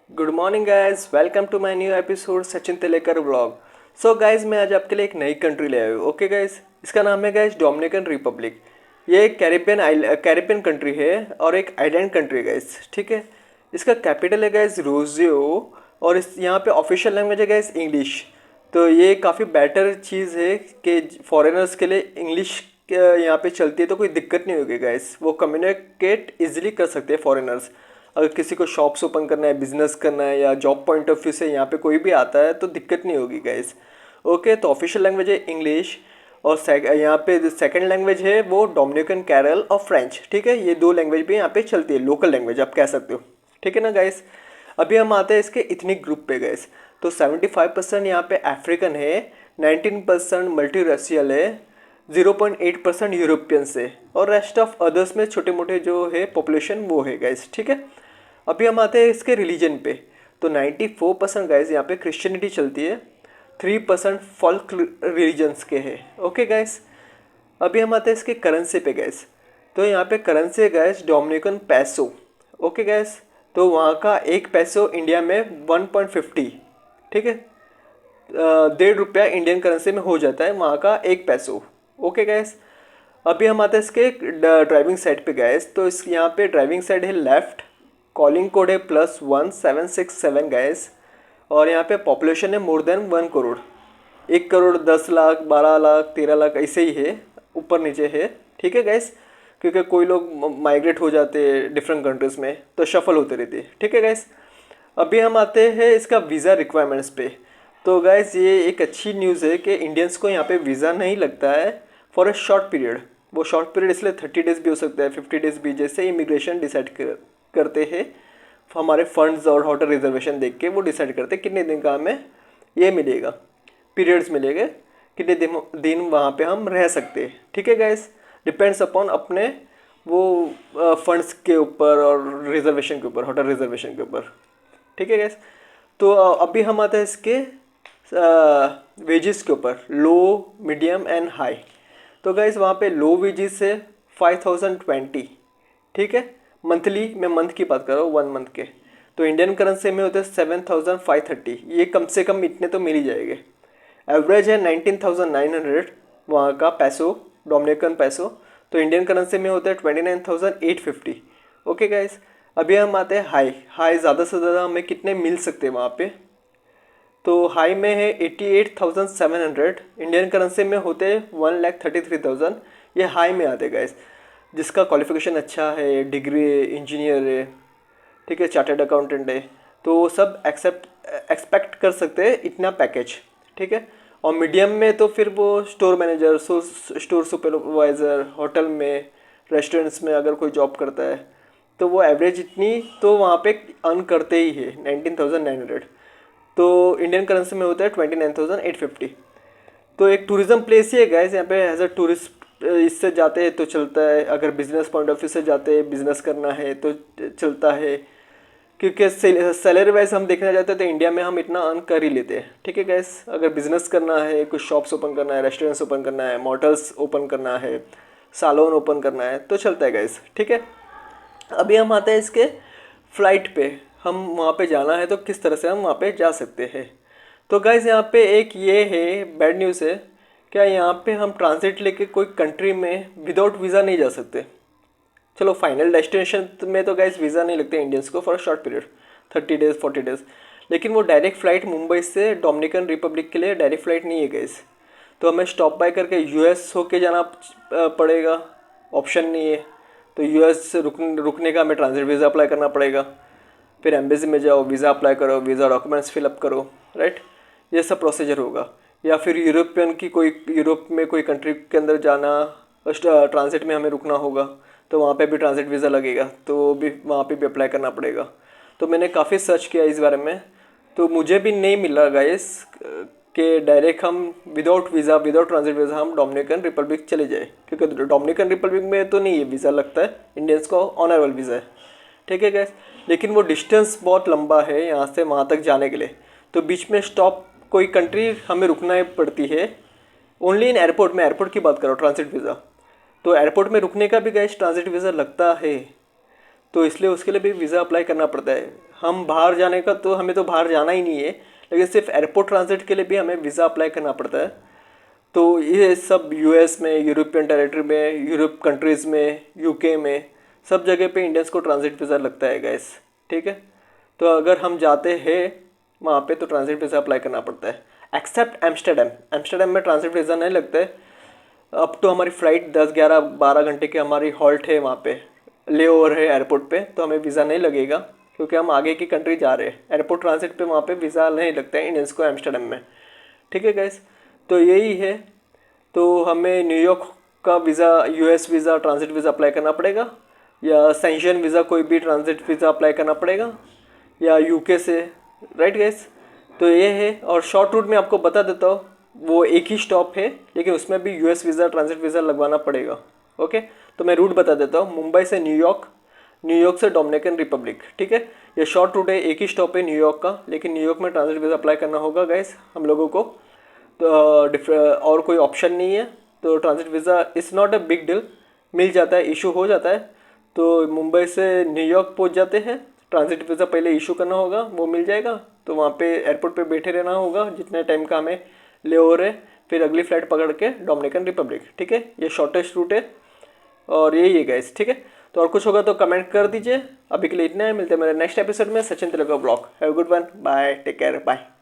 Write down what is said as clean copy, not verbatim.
Good morning guys, welcome to my new episode Sachin Telekar vlog. So guys, मैं आज आपके लिए एक नई कंट्री ले आया हूँ। ओके गाइज, इसका नाम है गाइज डोमिनिकन रिपब्लिक। ये एक कैरिबियन कंट्री है और एक आइलैंड कंट्री है गाइज। ठीक है, इसका कैपिटल है गाइज रोजियो और इस यहाँ पे ऑफिशियल लैंग्वेज है गाइज इंग्लिश। तो ये काफ़ी बेटर चीज़ है कि फॉरेनर्स के लिए इंग्लिश यहाँ पे चलती है तो कोई दिक्कत नहीं होगी गाइज। वो कम्युनिकेट इजीली कर सकते हैं फॉरेनर्स। अगर किसी को शॉप्स ओपन करना है, बिजनेस करना है या जॉब पॉइंट ऑफ व्यू से यहाँ पे कोई भी आता है तो दिक्कत नहीं होगी गाइज। ओके, तो ऑफिशियल लैंग्वेज है इंग्लिश और यहाँ पे सेकंड लैंग्वेज है वो डोमिनिकन कैरल और फ्रेंच। ठीक है, ये दो लैंग्वेज भी यहाँ पे चलती है, लोकल लैंग्वेज आप कह सकते हो। ठीक है ना गाइज। अभी हम आते हैं इसके इथनिक ग्रुप पे गाइज। तो 75% यहाँ पे अफ्रीकन है, 19% मल्टी रेशियल है, 0.8% यूरोपियन से और रेस्ट ऑफ अदर्स में छोटे मोटे जो है पॉपुलेशन वो है गाइज। ठीक है, अभी हम आते हैं इसके रिलीजन पे। तो 94% गाइज यहाँ पे क्रिश्चियनिटी चलती है, 3% फॉल्क रिलीजन्स के हैं। ओके गाइज, अभी हम आते हैं इसके करेंसी पे गैस। तो यहाँ पे करेंसी है गैस डोमिनिकन पैसो। ओके गैस, तो वहाँ का एक पैसो इंडिया में 1.50। ठीक है, 1.5 रुपया इंडियन करेंसी में हो जाता है वहाँ का एक पैसो। ओके गैस, अभी हम आते हैं इसके ड्राइविंग साइड पे गैस। तो इस यहाँ पे ड्राइविंग साइड है लेफ्ट, कॉलिंग कोड है +1767 गैस और यहाँ पे पॉपुलेशन है मोर देन 1 करोड़। 1 करोड़ 10 लाख 12 लाख 13 लाख ऐसे ही है, ऊपर नीचे है। ठीक है गैस, क्योंकि कोई लोग माइग्रेट हो जाते हैं डिफरेंट कंट्रीज़ में तो शफल होते रहते हैं। ठीक है गैस, अभी हम आते हैं इसका वीज़ा रिक्वायरमेंट्स पे। तो गैस ये एक अच्छी न्यूज़ है कि इंडियंस को यहाँ पे वीज़ा नहीं लगता है फॉर अ शॉर्ट पीरियड। वो शॉर्ट पीरियड इसलिए 30 डेज़ भी हो सकता है, 50 डेज़ भी, जैसे इमिग्रेशन डिसाइड करते हैं हमारे फंड्स और होटल रिजर्वेशन देख के वो डिसाइड करते हैं कितने दिन का हमें ये मिलेगा, पीरियड्स मिलेंगे, कितने दिन वहाँ पे हम रह सकते हैं। ठीक है गाइस, डिपेंड्स अपॉन अपने वो फंड्स के ऊपर और रिजर्वेशन के ऊपर, होटल रिजर्वेशन के ऊपर। ठीक है गाइस, तो अभी हम आते हैं इसके वेजेस के ऊपर, लो मीडियम एंड हाई। तो गाइस वहाँ पे लो वेजेस है 5020। ठीक है, मंथली, मैं मंथ की बात कर रहा हूँ, 1 मंथ के। तो इंडियन करेंसी में होते हैं 7530। ये कम से कम इतने तो मिल ही जाएंगे। एवरेज है 19900 वहाँ का पैसो, डोमिनिकन पैसो। तो इंडियन करेंसी में होता है 29850। ओके गाइस, अभी हम आते हैं हाई। हाई ज़्यादा से ज़्यादा हमें कितने मिल सकते हैं वहाँ पे। तो हाई में है 88,700, इंडियन करेंसी में होते हैं 1,33,000। ये हाई में आते गाइस, जिसका क्वालिफिकेशन अच्छा है, डिग्री है, इंजीनियर है, ठीक है, चार्टर्ड अकाउंटेंट है, तो वो सब एक्सपेक्ट कर सकते हैं इतना पैकेज। ठीक है, और मीडियम में तो फिर वो store manager, store supervisor, hotel में, रेस्टोरेंट्स में अगर कोई जॉब करता है तो वो एवरेज इतनी तो वहाँ पे अर्न करते ही है 19,900। तो इंडियन करेंसी में होता है 29,850। तो एक टूरिज़्म प्लेस ही है गैस यहाँ पे, एज अ टूरिस्ट इससे जाते हैं तो चलता है, अगर बिजनेस पॉइंट ऑफ व्यू से जाते हैं, बिजनेस करना है तो चलता है, क्योंकि सैलरी वाइज हम देखना चाहते हैं तो इंडिया में हम इतना अर्न कर ही लेते हैं। ठीक है गैस, अगर बिजनेस करना है, कुछ शॉप्स ओपन करना है, रेस्टोरेंट्स ओपन करना है, मोटल्स ओपन करना है, सालोन ओपन करना है तो चलता है गैस। ठीक है, अभी हम आते हैं इसके फ़्लाइट पे। हम वहाँ पे जाना है तो किस तरह से हम वहाँ पे जा सकते हैं। तो गाइज़ यहाँ पे एक ये है बैड न्यूज़ है, क्या यहाँ पे हम ट्रांजिट लेके कोई कंट्री में विदाउट वीज़ा नहीं जा सकते। चलो फाइनल डेस्टिनेशन में तो गाइज़ वीज़ा नहीं लगते इंडियंस को for a short period, 30 days 40 days, लेकिन वो डायरेक्ट फ़्लाइट मुंबई से डोमिनिकन रिपब्लिक के लिए डायरेक्ट फ़्लाइट नहीं है गाइज़। तो हमें स्टॉप बाय करके यूएस होके जाना पड़ेगा, ऑप्शन नहीं है। तो यूएस से रुकने का हमें ट्रांजिट वीज़ा अप्लाई करना पड़ेगा, फिर एम्बेसी में जाओ, वीज़ा अप्लाई करो, वीज़ा डॉक्यूमेंट्स फिलअप करो, राइट, ये सब प्रोसीजर होगा। या फिर यूरोपियन की कोई, यूरोप में कोई कंट्री के अंदर जाना, ट्रांजिट में हमें रुकना होगा तो वहाँ पे भी ट्रांजिट वीज़ा लगेगा, तो भी वहाँ पे भी अप्लाई करना पड़ेगा। तो मैंने काफ़ी सर्च किया इस बारे में, तो मुझे भी नहीं मिला गाइस कि डायरेक्ट हम without visa, without transit visa हम डोमिनिकन रिपब्लिक चले जाए, क्योंकि डोमिनिकन रिपब्लिक में तो नहीं है वीज़ा लगता है, इंडियंस को ऑनरेबल वीज़ा है। ठीक है गैस, लेकिन वो डिस्टेंस बहुत लंबा है यहाँ से वहाँ तक जाने के लिए, तो बीच में स्टॉप कोई कंट्री हमें रुकना ही पड़ती है। ओनली इन एयरपोर्ट में, एयरपोर्ट की बात करो, ट्रांजिट वीज़ा, तो एयरपोर्ट में रुकने का भी गैस ट्रांजिट वीज़ा लगता है, तो इसलिए उसके लिए भी वीज़ा अप्लाई करना पड़ता है। हम बाहर जाने का तो हमें तो बाहर जाना ही नहीं है, लेकिन सिर्फ एयरपोर्ट ट्रांजिट के लिए भी हमें वीज़ा अप्लाई करना पड़ता है। तो ये सब यूएस में, यूरोपियन टेरिटरी में, यूरोप कंट्रीज़ में, यूके में, सब जगह पे इंडियंस को ट्रांजिट वीज़ा लगता है गैस। ठीक है, तो अगर हम जाते हैं वहाँ पे तो ट्रांजिट वीज़ा अप्लाई करना पड़ता है, एक्सेप्ट एम्स्टर्डम। एम्स्टर्डम में ट्रांजिट वीज़ा नहीं लगता है। अब तो हमारी फ़्लाइट 10-11-12 घंटे की हमारी हॉल्ट है वहाँ पे, ले ओवर है एयरपोर्ट पे, तो हमें वीज़ा नहीं लगेगा क्योंकि हम आगे की कंट्री जा रहे हैं। एयरपोर्ट ट्रांजिट पे वहाँ पे वीज़ा नहीं लगता है इंडियंस को एम्स्टर्डम में। ठीक है गैस, तो यही है। तो हमें न्यूयॉर्क का visa, US visa, transit visa apply करना पड़ेगा, या सेंशन वीज़ा कोई भी ट्रांजिट वीज़ा अप्लाई करना पड़ेगा, या यूके से, राइट गैस। तो ये है। और शॉर्ट रूट में आपको बता देता हूँ, वो एक ही स्टॉप है लेकिन उसमें भी यूएस वीज़ा, ट्रांजिट वीज़ा लगवाना पड़ेगा। ओके, तो मैं रूट बता देता हूँ, मुंबई से न्यूयॉर्क, न्यूयॉर्क से डोमिनिकन रिपब्लिक। ठीक है, ये शॉर्ट रूट है, एक ही स्टॉप है न्यूयॉर्क का, लेकिन न्यूयॉर्क में ट्रांजिट वीज़ा अप्लाई करना होगा गैस हम लोगों को। तो और कोई ऑप्शन नहीं है। तो transit visa is not a big deal, मिल जाता है, इशू हो जाता है। तो मुंबई से न्यूयॉर्क पहुंच जाते हैं, ट्रांजिट वीज़ा पहले इशू करना होगा, वो मिल जाएगा। तो वहाँ पे एयरपोर्ट पे बैठे रहना होगा जितने टाइम का हमें ले हो रहे, फिर अगली फ़्लाइट पकड़ के डोमिनिकन रिपब्लिक। ठीक है, ये शॉर्टेस्ट रूट है और यही है गाइस। ठीक है, तो और कुछ होगा तो कमेंट कर दीजिए। अभी के लिए इतना है, मिलते हैं मेरे नेक्स्ट एपिसोड में। Sachin Telugu blog. Have a good one, bye, take care, bye.